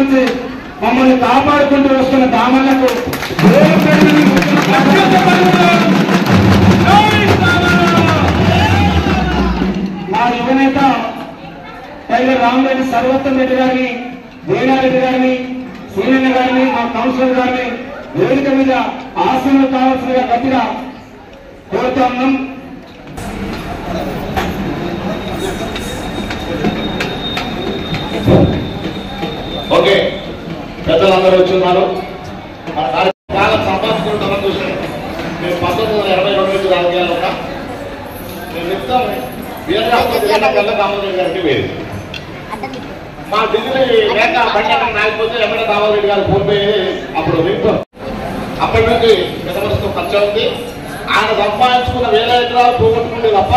నుంచి మమ్మల్ని కాపాడుకుంటూ వస్తున్న దామలకు మా యువనేత టైలర్ రామరెడ్డి సర్వోత్తమ్ రెడ్డి గారిని, వేణారెడ్డి గారిని, సీనన్న గారిని, మా కౌన్సిలర్ గారిని వేదిక మీద ఆసనం కావాల్సిందిగా గట్టిగా కోరుతా ఉన్నాం. ఓకే, పెద్దలందరూ వచ్చున్నారు. మన కార్యక్రమాలు సంపాదించుకుంటామని చూసాను. మేము 1982 నుంచి రాజకీయాలు ఉన్నా. మేము నిత్యం దామోదర్ గారికి వేది మా ఢిల్లీ లేక పండగం రాకపోతే ఎమ్మెల్యే దామోదర్ రెడ్డి గారు ఫోన్ పోయి అప్పుడు వింటాం. అప్పటి నుంచి పెద్ద మనసుతో ఖర్చు ఉంది. ఆయన సంపాదించుకున్న 1000 ఎకరాలు పోగొట్టుకుంటే తప్ప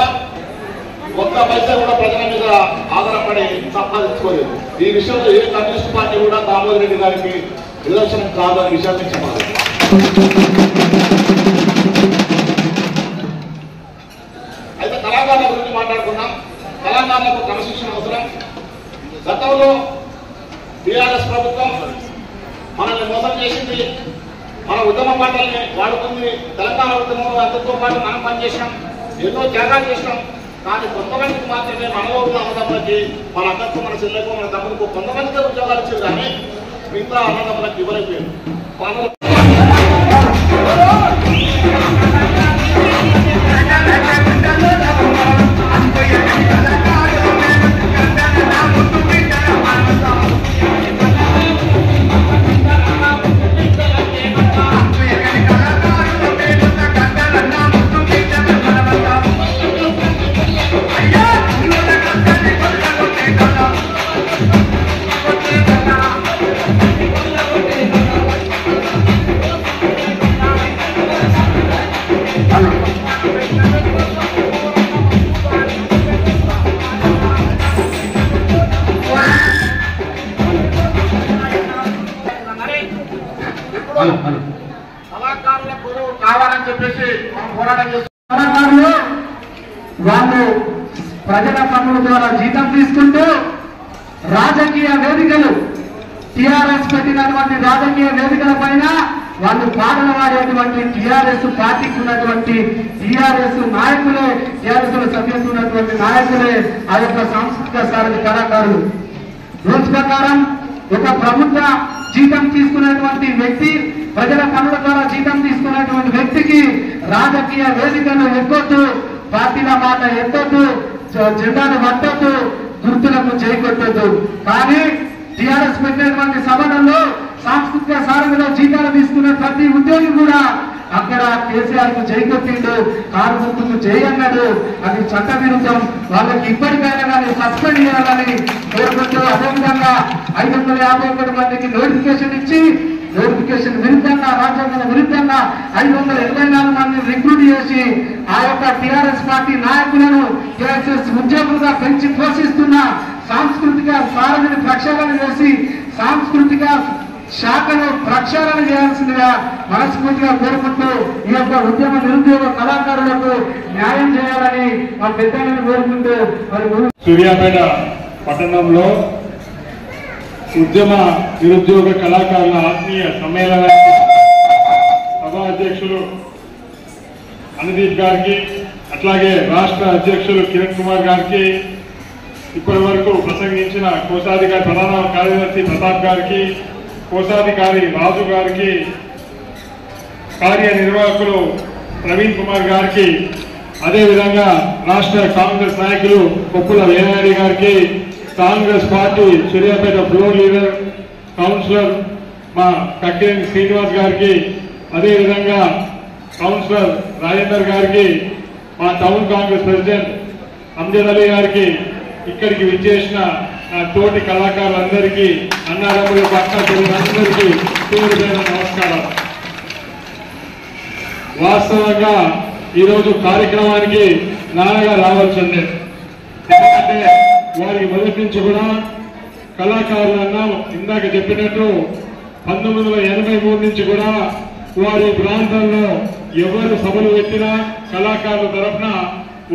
ఒక్క పైసా కూడా ప్రజల మీద ఆధారపడి సంపాదించుకోలేదు. ఈ విషయంలో ఏ కమ్యూనిస్ట్ పార్టీ కూడా దామోదర్ రెడ్డి గారికి విలక్షణం కాదు అనే విషయాన్ని చెప్పాలి. అయితే కళాకారుల గురించి మాట్లాడుకున్నాం. కళాకారులకు క్రమశిక్షణ అవసరం. గతంలో టీఆర్ఎస్ ప్రభుత్వం మనల్ని మోసం చేసింది. మన ఉద్యమ పాటల్ని వాడుకుంది. తెలంగాణ ఉద్యమంలో అందరితో పాటు మనం పనిచేసినాం, ఎన్నో త్యాగాలు చేసినాం. కానీ కొంతమందికి మాత్రమే మనలో ఉన్న అన్నదమ్ములకి, మన అక్కకు, మన చెల్లెకు, మన తమ్ములకు కొంతమందికి ఉద్యోగాలు ఇచ్చారు. కానీ మిగతా అన్నదమ్ములకు ఇవ్వలేకపోయారు. కళాకారుల గురువు కావాలని చెప్పేసి మనం పోరాటం చేస్తున్నాం. కళాకారులు వాళ్ళు ప్రజల పన్నుల ద్వారా జీతం తీసుకుంటూ రాజకీయ వేదికలు, టిఆర్ఎస్ పెట్టినటువంటి రాజకీయ వేదికల పైన వాళ్ళు పాటలు పాడేటువంటి టిఆర్ఎస్ పార్టీకి ఉన్నటువంటి టిఆర్ఎస్ నాయకులే, టిఆర్ఎస్ లో సభ్యత్వం ఉన్నటువంటి నాయకులే ఆ యొక్క సాంస్కృతిక సారథి కళాకారులు. రూల్స్ ప్రకారం ఒక ప్రభుత్వ జీతం తీసుకునేటువంటి వ్యక్తి, ప్రజల పనుల ద్వారా జీతం తీసుకునేటువంటి వ్యక్తికి రాజకీయ వేదికలు ఎక్కొద్దు, పార్టీల మాట ఎత్తొద్దు, జెండాను పట్టొద్దు, గుర్తులకు చేకొట్టొద్దు. కానీ టిఆర్ఎస్ పెట్టినటువంటి సభలలో సాంస్కృతిక సారథిలో జీతాలు తీసుకునే ప్రతి ఉద్యోగి కూడా అక్కడ కేసీఆర్ కు జై కొట్టిండు, కారు గుర్తుకు జై అన్నాడు. అది చట్ట విరుద్ధం. వాళ్ళకి ఇప్పటికైనా కానీ సస్పెండ్ చేయాలని కోరుకుంటూ అదేవిధంగా 551 మందికి నోటిఫికేషన్ ఇచ్చి, నోటిఫికేషన్ విరుద్ధంగా, రాజ్యాంగ విరుద్ధంగా 584 మందిని రిక్రూట్ చేసి ఆ యొక్క టిఆర్ఎస్ పార్టీ నాయకులను టిఆర్ఎస్ ఉద్యోగులుగా పెంచి పోషిస్తున్న సాంస్కృతిక సారథిని ప్రక్షాళన చేసి సాంస్కృతిక శాఖను ప్రక్షాళన చేయాల్సిందిగా మనస్ఫూర్తిగా కోరుకుంటూ ఈ యొక్క ఉద్యమ నిరుద్యోగ కళాకారులకు న్యాయం చేయాలని మా పెద్దలను కోరుకుంటూ మరి సూర్యాపేట పట్టణంలో ఉద్యమ నిరుద్యోగ కళాకారుల ఆత్మీయ సమ్మేళనానికి సభా అధ్యక్షులు అనుదీప్ గారికి, అట్లాగే రాష్ట్ర అధ్యక్షులు కిరణ్ కుమార్ గారికి, ఇప్పటి వరకు ప్రసంగించిన కోశాధికారి ప్రధాన కార్యదర్శి ప్రతాప్ గారికి, కోశాధికారి రాజు గారికి, కార్యనిర్వాహకులు ప్రవీణ్ కుమార్ గారికి, అదేవిధంగా రాష్ట్ర కాంగ్రెస్ నాయకులు కొప్పుల వేనారెడ్డి గారికి, Congress party Suryapet floor leader councillor మా కక్కినేని శ్రీనివాస్ గారికి, అదేవిధంగా కౌన్సిలర్ రాజేందర్ గారికి, మా టౌన్ కాంగ్రెస్ ప్రెసిడెంట్ అమ్జద్ అలీ గారికి, ఇక్కడికి విచ్చేసిన నా తోటి కళాకారులందరికీ, అన్నారముల పక్క అందరికీ పేరు పేరు నమస్కారం. వాస్తవంగా ఈరోజు కార్యక్రమానికి నాన్నగా రావాల్సిందే. ఎందుకంటే వారికి మొదటి నుంచి కూడా కళాకారులన్నా ఇందాక చెప్పినట్టు 1983 నుంచి కూడా వారి ప్రాంతంలో ఎవరు సభలు పెట్టినా కళాకారుల తరఫున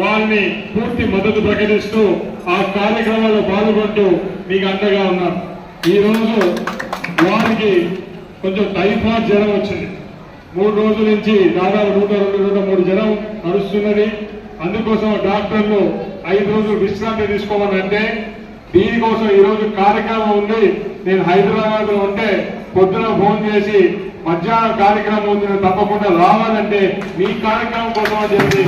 వారిని పూర్తి మద్దతు ప్రకటిస్తూ ఆ కార్యక్రమాల్లో పాల్గొంటూ మీకు అండగా ఉన్నారు. ఈ రోజు వారికి కొంచెం టైఫాయిడ్ జ్వరం వచ్చింది. 3 రోజుల నుంచి దాదాపు 102-103 జ్వరం నడుస్తున్నది. అందుకోసం డాక్టర్లు 5 రోజులు విశ్రాంతి తీసుకోవాలంటే దీనికోసం ఈ రోజు కార్యక్రమం ఉంది. నేను హైదరాబాద్ లో ఉంటే పొద్దున ఫోన్ చేసి మధ్యాహ్నం కార్యక్రమం ఉంది, తప్పకుండా రావాలంటే మీ కార్యక్రమం కోసం అని చెప్పి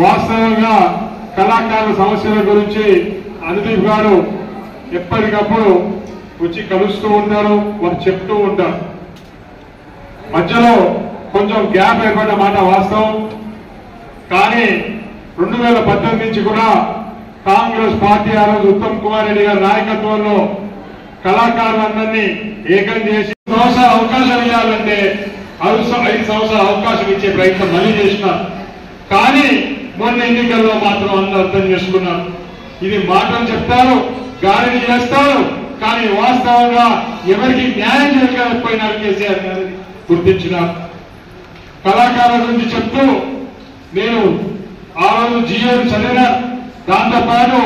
వాస్తవంగా కళాకారుల సమస్యల గురించి అనుదీప్ గారు ఎప్పటికప్పుడు వచ్చి కలుస్తూ ఉంటారు, వారు చెప్తూ ఉంటారు. మధ్యలో కొంచెం గ్యాప్ ఏర్పడ్డ మాట వాస్తవం. కానీ 2018 నుంచి కూడా కాంగ్రెస్ పార్టీ ఆ రోజు ఉత్తమ్ కుమార్ రెడ్డి గారి నాయకత్వంలో కళాకారులందరినీ ఏకం చేసి సంవత్సరాల అవకాశం ఇవ్వాలంటే 5 సంవత్సరాల అవకాశం ఇచ్చే ప్రయత్నం మళ్ళీ చేసినారు. కానీ మొన్న ఎన్నికల్లో మాత్రం అందరూ అర్థం చేసుకున్నారు. ఇది మాటలు చెప్తారు, గాలిని చేస్తారు, కానీ వాస్తవంగా ఎవరికి న్యాయం చేయకపోయినారు కేసీఆర్ గారు గుర్తించినారు. కళాకారుల గురించి చెప్తూ నేను ఆ రోజు జియోని చదివిన, దాంతోపాటు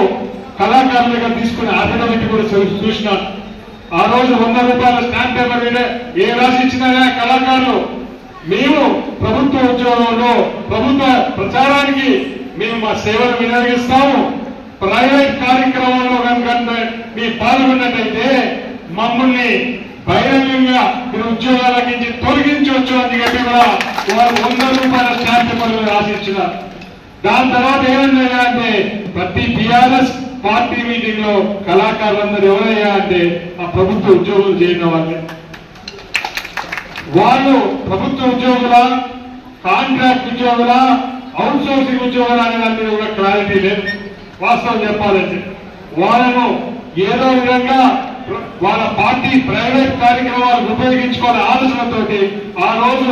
కళాకారుల దగ్గర తీసుకునే అఫిడవిట్ కూడా చూసినాను. ఆ రోజు 100 రూపాయల స్టాంప్ పేపర్ మీద ఏ రాసి ఇచ్చినా కళాకారులు మేము ప్రభుత్వ ఉద్యోగంలో ప్రభుత్వ ప్రచారానికి మేము మా సేవలు వినియోగిస్తాము, ప్రైవేట్ కార్యక్రమంలో కనుక మీ పాల్గొన్నట్టయితే మమ్మల్ని బహిరంగంగా మీరు ఉద్యోగాల నుంచి తొలగించవచ్చు అని చెప్పి కూడా వారు 100 రూపాయల స్టాంప్ పేపర్ రాసి ఇచ్చినారు. దాని తర్వాత ఏమన్నా అంటే ప్రతి టీఆర్ఎస్ పార్టీ మీటింగ్ లో కళాకారులందరూ ఎవరయ్యా అంటే ఆ ప్రభుత్వ ఉద్యోగులు చేయడం వాళ్ళే. వాళ్ళు ప్రభుత్వ ఉద్యోగుల, కాంట్రాక్ట్ ఉద్యోగుల, అవుట్ సోర్సింగ్ ఉద్యోగుల అనే దాని మీద కూడా క్లారిటీ లేదు. వాస్తవం చెప్పాలంటే వాళ్ళను ఏదో విధంగా వాళ్ళ పార్టీ ప్రైవేట్ కార్యక్రమాలు ఉపయోగించుకోవాలనే ఆలోచనతోటి ఆ రోజు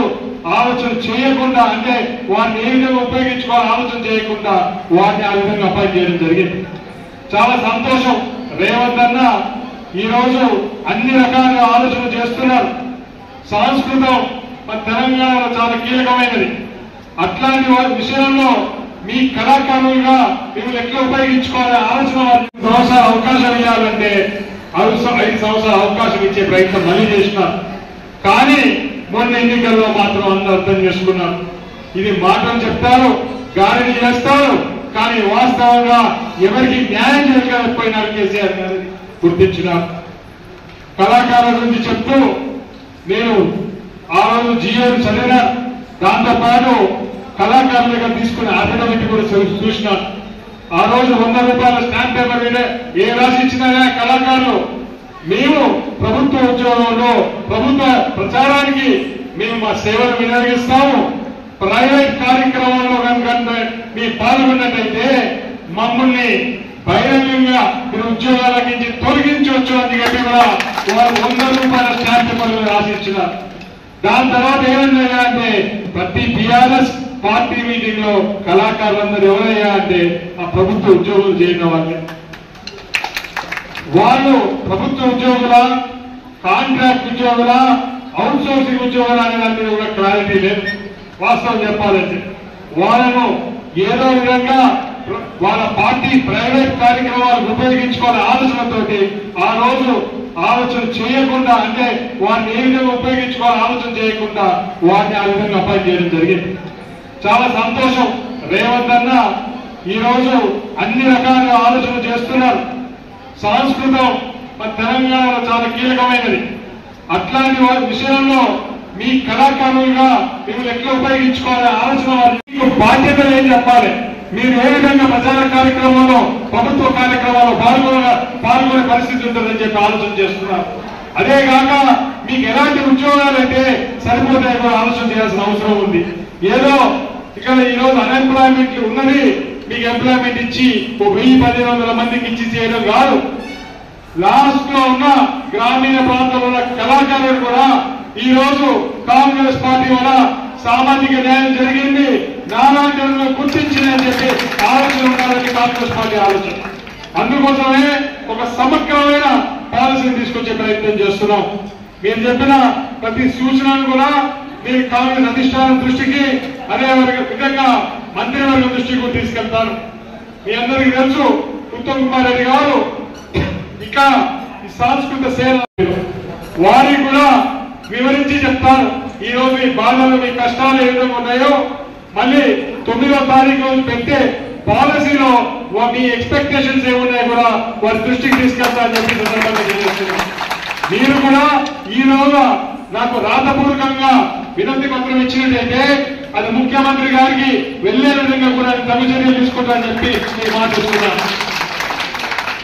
ఆలోచన చేయకుండా, అంటే వారిని ఏ విధంగా ఉపయోగించుకోవాలని ఆలోచన చేయకుండా వారిని ఆ విధంగా అపాయింట్ చేయడం జరిగింది. చాలా సంతోషం. రేవంత్ అన్న ఈ రోజు అన్ని రకాలుగా ఆలోచన చేస్తున్నారు. సంస్కృతం మన తెలంగాణలో చాలా కీలకమైనది. అట్లాంటి విషయంలో మీ కళాకారులుగా మిమ్మల్ని ఎట్లా ఉపయోగించుకోవాలనే ఆలోచన 5 సంవత్సరాల అవకాశం ఇవ్వాలంటే 5 సంవత్సరాల అవకాశం ఇచ్చే ప్రయత్నం మళ్ళీ చేసినారు. కానీ మొన్న ఎన్నికల్లో మాత్రం అందరూ అర్థం చేసుకున్నారు. ఇది మాటలు చెప్తారు, గాలిని చేస్తారు, కానీ వాస్తవంగా ఎవరికి న్యాయం చేయకపోయినారు కేసీఆర్ గారు గుర్తించినారు. కళాకారుల గురించి చెప్తూ నేను ఆ రోజు జియోని చదివిన, దాంతోపాటు కళాకారుల దగ్గర తీసుకునే అఫిడవిట్ కూడా చూసినాను. ఆ రోజు 100 రూపాయల స్టాంప్ పేపర్ మీద ఏ రాసి ఇచ్చినా కళాకారులు మేము ప్రభుత్వ ఉద్యోగంలో ప్రభుత్వ ప్రచారానికి మేము మా సేవలు వినియోగిస్తాము, ప్రైవేట్ కార్యక్రమంలో కనుక మీ పాల్గొన్నట్టయితే మమ్మల్ని బహిరంగంగా మీరు ఉద్యోగాల నుంచి తొలగించవచ్చు అని చెప్పి కూడా వారు 100 రూపాయల స్టాంప్ పేపర్ రాసి ఇచ్చినారు. దాని తర్వాత ఏమన్నా అంటే ప్రతి టీఆర్ఎస్ పార్టీ మీటింగ్ లో కళాకారులందరూ ఎవరయ్యా అంటే ఆ ప్రభుత్వ ఉద్యోగులు చేయడం వాళ్ళే. వాళ్ళు ప్రభుత్వ ఉద్యోగుల, కాంట్రాక్ట్ ఉద్యోగుల, అవుట్ సోర్సింగ్ ఉద్యోగుల అనే దాని మీద కూడా క్లారిటీ లేదు. వాస్తవం చెప్పాలంటే వాళ్ళను ఏదో విధంగా వాళ్ళ పార్టీ ప్రైవేట్ కార్యక్రమాలు ఉపయోగించుకోవాలనే ఆలోచనతోటి ఆ రోజు ఆలోచన చేయకుండా, అంటే వారిని ఏ విధంగా ఉపయోగించుకోవాలని ఆలోచన చేయకుండా వారిని ఆ విధంగా అపాయింట్ చేయడం జరిగింది. చాలా సంతోషం. రేవంత్ అన్న ఈ రోజు అన్ని రకాలుగా ఆలోచన చేస్తున్నారు. సంస్కృతం మన తెలంగాణలో చాలా కీలకమైనది. అట్లాంటి విషయంలో మీ కళాకారులుగా మిమ్మల్ని ఎట్లా ఉపయోగించుకోవాలనే ఆలోచన మీకు బాధ్యతలు ఏం చెప్పాలి, మీరు ఏ విధంగా ప్రచార కార్యక్రమంలో ప్రభుత్వ కార్యక్రమాల్లో పాల్గొనే పరిస్థితి ఉంటుందని చెప్పి ఆలోచన చేస్తున్నారు. అదే కాక మీకు ఎలాంటి ఉద్యోగాలు అయితే సరిపోతాయో కూడా ఆలోచన చేయాల్సిన అవసరం ఉంది. ఏదో ఇక్కడ ఈ రోజు అన్ఎంప్లాయ్మెంట్ ఉన్నది, మీకు ఎంప్లాయ్మెంట్ ఇచ్చి 1000-1500 మందికి ఇచ్చి చేయడం కాదు. లాస్ట్ లో ఉన్న గ్రామీణ ప్రాంతంలో ఉన్న కళాకారులు కూడా ఈ రోజు కాంగ్రెస్ పార్టీ వల్ల సామాజిక న్యాయం జరిగింది, నానాజనులను గుర్తించిందని చెప్పి ఆలోచన ఉండాలని కాంగ్రెస్ పార్టీ ఆలోచన. అందుకోసమే ఒక సమగ్రమైన పాలసీని తీసుకొచ్చే ప్రయత్నం చేస్తున్నాం. మీరు చెప్పిన ప్రతి సూచనను కూడా మీరు కాంగ్రెస్ అధిష్టానం దృష్టికి, అదే విధంగా మంత్రివర్గం దృష్టికి తీసుకెళ్తారు. మీ అందరికీ తెలుసు ఉత్తమ్ కుమార్ రెడ్డి గారు ఇక్కడ ఈ సాంస్కృతిక సేవ వారికి కూడా వివరించి చెప్తాను. ఈ రోజు మీ బాధలు మీ కష్టాలు ఏ విధంగా ఉన్నాయో మళ్ళీ 9వ తారీఖు పెట్టే పాలసీలో మీ ఎక్స్పెక్టేషన్స్ ఏమున్నాయో కూడా వారి దృష్టికి తీసుకెళ్తారని చెప్పి సందర్భంగా తెలియజేస్తున్నాను. మీరు కూడా ఈ రోజు నాకు రాతపూర్వకంగా వినతి పత్రం ఇచ్చినట్టయితే అది ముఖ్యమంత్రి గారికి వెళ్లే విధంగా కూడా తగు చర్యలు తీసుకుంటారని చెప్పి నేను మాట్లాడుతున్నాను.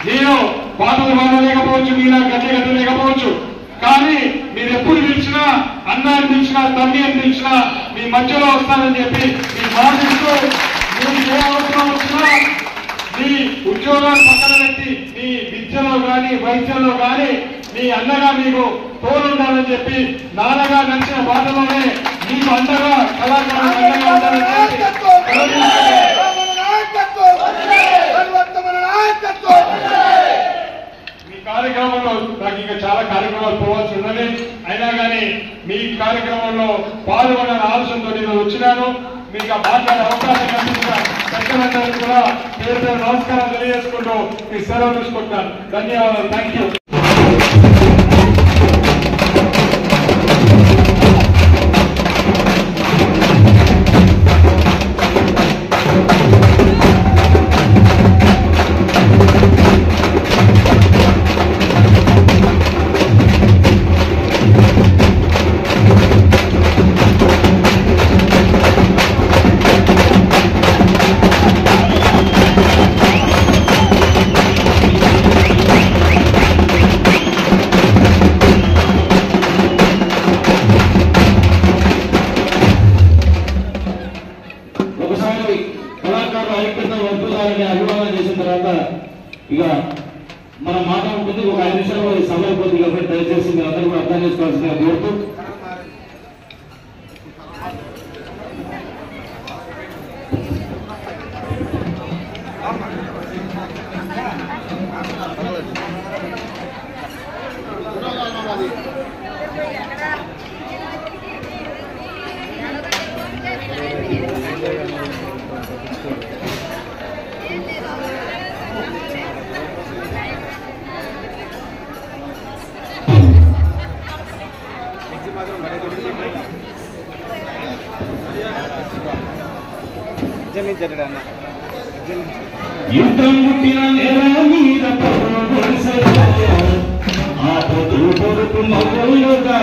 నేను పాటలు పాడలేకపోవచ్చు, మీలా గట్టి లేకపోవచ్చు, కానీ మీరు ఎప్పుడు పిలిచినా అన్నాన్ని పిలిచినా తమ్మి అని పిలిచినా మీ మధ్యలో వస్తానని చెప్పి మీ మాటిస్తూ మీకు ఏ అవసరం వచ్చినా మీ ఉద్యోగాలు పక్కన పెట్టి మీ విద్యలో కానీ వైద్యంలో కానీ మీ అన్నగా మీకు తోడుండాలని చెప్పి నాన్నగా నడిచిన బాటలోనే మీకు అండగా కళాకారులు అండగా ఉండాలని మీ కార్యక్రమంలో నాకు ఇంకా చాలా కార్యక్రమాలు పోవాల్సి ఉన్నది. అయినా కానీ మీ కార్యక్రమంలో పాల్గొనాలని ఆలోచనతో నేను వచ్చినాను. మీకు మాట్లాడే అవకాశం కల్పించిన పెద్దలందరికీ కూడా పేరు పేరు నమస్కారాలు తెలియజేసుకుంటూ మీ సెలవు తీసుకుంటాను. ధన్యవాదాలు. Thank you. అభిమానం చేసిన తర్వాత ఇక మన మాట ఉంటుంది. ఒక 5 నిమిషాలు సమయం పోతుంది కాబట్టి దయచేసి మీరు అందరూ కూడా అర్థం చేసుకోవాల్సిందిగా కోరుతూ యుద్ధం పుట్టిన నేల మీద ఆ పొద్దు పొరుపు మగలుగా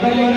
90